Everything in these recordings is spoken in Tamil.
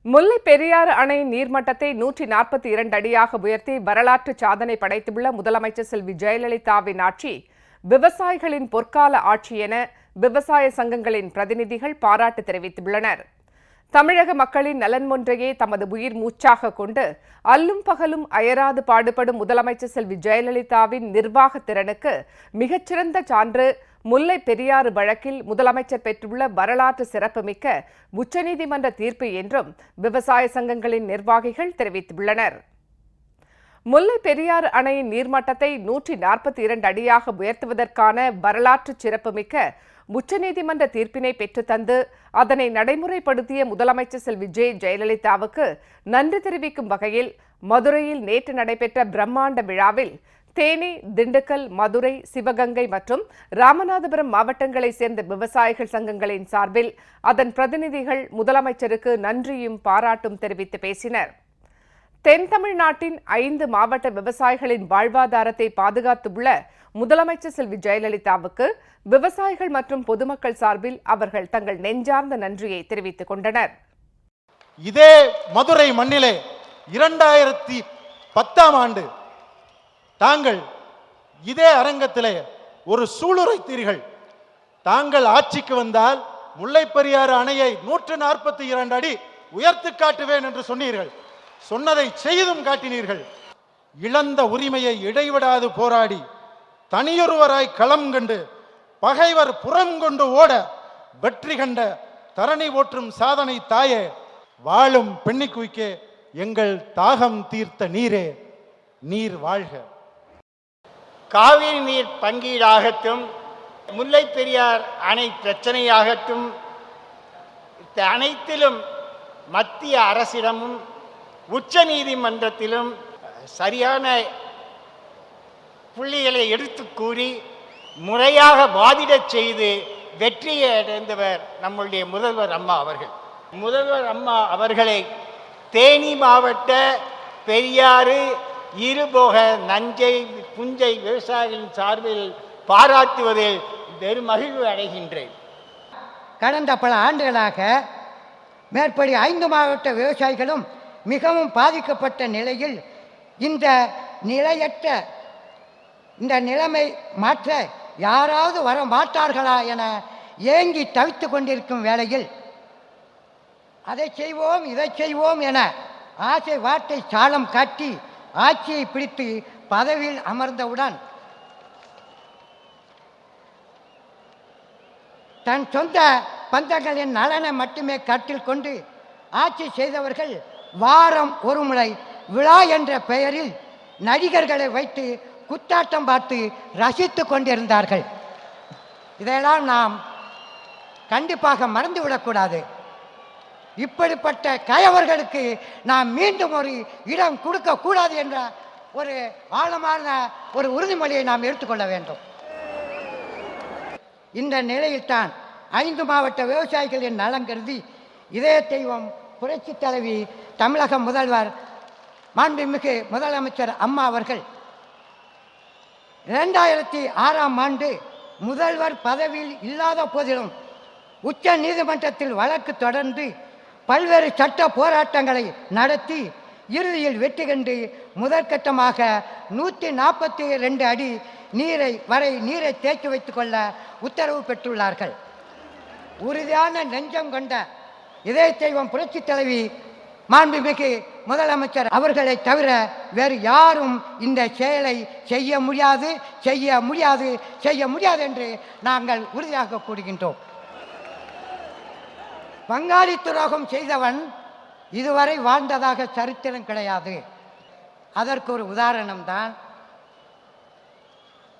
முல்லை பெரியாறு அணை நீர்மட்டத்தை 142 அடியாக உயர்த்தி வரலாற்று சாதனை படைத்துள்ள முதலமைச்சர் செல்வி ஜெயலலிதாவின் ஆட்சி விவசாயிகளின் பொற்கால ஆட்சி என விவசாய சங்கங்களின் பிரதிநிதிகள் பாராட்டு தெரிவித்துள்ளனர். தமிழக மக்களின் நலன் ஒன்றையே தமது உயிர் மூச்சாக கொண்டு அல்லும் பகலும் அயராது பாடுபடும் முதலமைச்சர் செல்வி ஜெயலலிதாவின் நிர்வாக திறனுக்கு மிகச்சிறந்த சான்று முல்லை பெரியாறு வழக்கில் முதலமைச்சர் பெற்றுள்ள வரலாற்று சிறப்புமிக்க உச்சநீதிமன்ற தீர்ப்பு என்றும் விவசாய சங்கங்களின் நிர்வாகிகள் தெரிவித்துள்ளனர். முல்லை பெரியாறு அணையின் நீர்மட்டத்தை 142 அடியாக உயர்த்துவதற்கான வரலாற்று சிறப்புமிக்க உச்சநீதிமன்ற தீர்ப்பினை பெற்றுத்தந்து அதனை நடைமுறைப்படுத்திய முதலமைச்சர் செல்வி ஜெயலலிதாவுக்கு நன்றி தெரிவிக்கும் வகையில் மதுரையில் நேற்று நடைபெற்ற பிரம்மாண்ட விழாவில் தேனி, திண்டுக்கல், மதுரை, சிவகங்கை மற்றும் ராமநாதபுரம் மாவட்டங்களைச் சேர்ந்த விவசாயிகள் சங்கங்களின் சார்பில் அதன் பிரதிநிதிகள் முதலமைச்சருக்கு நன்றியும் பாராட்டும் தெரிவித்து பேசினர். தென் தமிழ்நாட்டின் 5 மாவட்ட விவசாயிகளின் வாழ்வாதாரத்தை பாதுகாத்துள்ள முதலமைச்சர் செல்வி ஜெயலலிதாவுக்கு விவசாயிகள் மற்றும் பொதுமக்கள் சார்பில் அவர்கள் தங்கள் நெஞ்சார்ந்த நன்றியை தெரிவித்துக் கொண்டனர். இதே மதுரை மண்ணிலே 2010ஆம் ஆண்டு தாங்கள் இதே அரங்கத்திலே ஒரு சூளுரைத்தீர்கள். தாங்கள் ஆட்சிக்கு வந்தால் முல்லை பெரியாறு அணையை 142 அடி உயர்த்து காட்டுவேன் என்று சொன்னீர்கள். சொன்னதை செய்தும் காட்டினீர்கள். இழந்த உரிமையை இடைவிடாது போராடி தனியொருவராய் களம் கண்டு பகைவர் புறம் கொண்டு ஓட வெற்றி கண்ட தரணி போற்றும் சாதனை தாயே, வாழும் பெண்ணிக்குய்க்கே எங்கள் தாகம் தீர்த்த நீரே, நீர் வாழ்க. காவிரி நீர் பங்கீடாகட்டும், முல்லை பெரியார் அணை பிரச்சனையாகட்டும், அனைத்திலும் மத்திய அரசிடமும் உச்ச நீதிமன்றத்திலும் சரியான புள்ளிகளை எடுத்து கூறி முறையாக வாதிடச் செய்து வெற்றியை அடைந்தவர் நம்முடைய முதல்வர் அம்மா அவர்கள். முதல்வர் அம்மா அவர்களை தேனி மாவட்ட பெரியாறு, இருபோக, நஞ்சை, புஞ்சை விவசாயிகளின் சார்பில் பாராட்டுவதில் பெருமகிழ்வு அடைகின்றேன். கடந்த பல ஆண்டுகளாக மேற்படி 5 மாவட்ட விவசாயிகளும் மிகவும் பாதிக்கப்பட்ட நிலையில் இந்த நிலையற்ற இந்த நிலைமை மாற்ற யாராவது வர மாட்டார்களா என ஏங்கி தவித்து கொண்டிருக்கும் வேளையில் அதை செய்வோம் இதை செய்வோம் என ஆசை வார்த்தை சாலம் காட்டி ஆட்சியை பிடித்து பதவியில் அமர்ந்தவுடன் தன் சொந்த பந்தங்களின் நலனை மட்டுமே கருத்தில் கொண்டு ஆட்சி செய்தவர்கள் வாரம் ஒரு முறை விழா என்ற பெயரில் நடிகர்களை வைத்து குத்தாட்டம் பார்த்து ரசித்து கொண்டிருந்தார்கள். இதையெல்லாம் நாம் கண்டிப்பாக மறந்துவிடக்கூடாது. இப்படிப்பட்ட கயவர்களுக்கு நாம் மீண்டும் ஒரு இடம் கொடுக்கக்கூடாது என்ற ஒரு ஆழமான ஒரு உறுதிமொழியை நாம் எடுத்துக்கொள்ள வேண்டும். இந்த நிலையில்தான் 5 மாவட்ட விவசாயிகளின் நலம் கருதி இதய தெய்வம் புரட்சி தலைவி தமிழக முதல்வர் மாண்புமிகு முதலமைச்சர் அம்மா அவர்கள் 2006ஆம் ஆண்டு முதல்வர் பதவியில் இல்லாத போதிலும் உச்ச நீதிமன்றத்தில் வழக்கு தொடர்ந்து பல்வேறு சட்ட போராட்டங்களை நடத்தி இறுதியில் வெற்றி கண்டு முதற்கட்டமாக 142 அடி நீரை தேக்கி வைத்துக் கொள்ள உத்தரவு பெற்றுள்ளார்கள். உறுதியான நெஞ்சம் கொண்ட இதய தெய்வம் புரட்சி தலைவி மாண்புமிகு முதலமைச்சர் அவர்களை தவிர வேறு யாரும் இந்த செயலை செய்ய முடியாது என்று நாங்கள் உறுதியாக கூறுகின்றோம். பங்காளி துரோகம் செய்தவன் இதுவரை வாழ்ந்ததாக சரித்திரம் கிடையாது. அதற்கு ஒரு உதாரணம்தான்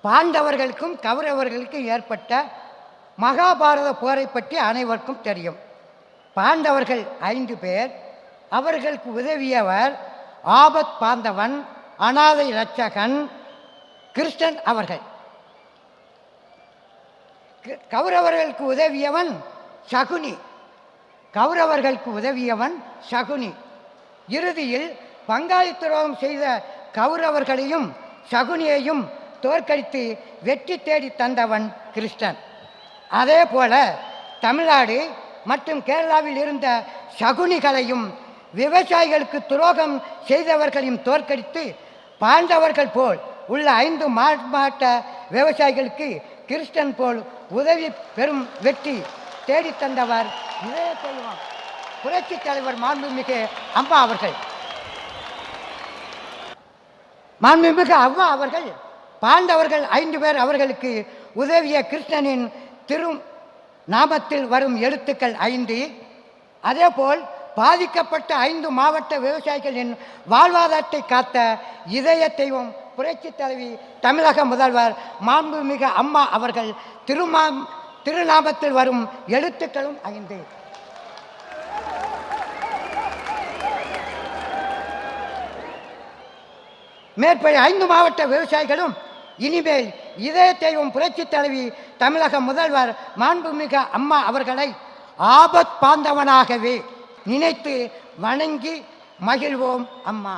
பாண்டவர்களுக்கும் கௌரவர்களுக்கும் ஏற்பட்ட மகாபாரத போரை பற்றி அனைவருக்கும் தெரியும். பாண்டவர்கள் 5 பேர், அவர்களுக்கு உதவியவர் ஆபத் பாந்தவன், அநாதை இரட்சகன், கிருஷ்ணன் அவர்கள். கௌரவர்களுக்கு உதவியவன் சகுனி. இறுதியில் பங்காளி துரோகம் செய்த கௌரவர்களையும் சகுனியையும் தோற்கடித்து வெற்றி தேடி தந்தவன் கிருஷ்ணன். அதே போல தமிழ்நாடு மற்றும் கேரளாவில் இருந்த சகுனிகளையும் விவசாயிகளுக்கு துரோகம் செய்தவர்களையும் தோற்கடித்து பாண்டவர்கள் போல் உள்ள 5 மாவட்ட விவசாயிகளுக்கு கிறிஸ்டன் போல் உதவி பெறும் வெற்றி தேடித்தந்தவர் இதே தெய்வம் புரட்சி தலைவர் மாண்புமிகு அம்மா அவர்கள். மாண்புமிகு அம்மா அவர்கள் பாண்டவர்கள் 5 பேர் அவர்களுக்கு உதவிய கிருஷ்ணனின் திரு நாமத்தில் வரும் எழுத்துக்கள் 5. அதேபோல் பாதிக்கப்பட்ட 5 மாவட்ட விவசாயிகளின் வாழ்வாதாரத்தை காத்த இதய தெய்வம் புரட்சி தலைவி தமிழக முதல்வர் மாண்புமிகு அம்மா அவர்கள் திருநாமத்தில் வரும் எழுத்துக்களும் 5. மேற்படி 5 மாவட்ட விவசாயிகளும் இனிமேல் இதய தெய்வம் புரட்சி தலைவி தமிழக முதல்வர் மாண்புமிகு அம்மா அவர்களை ஆபத் பாந்தவனாகவே நினைத்து வணங்கி மகிழ்வோம் அம்மா.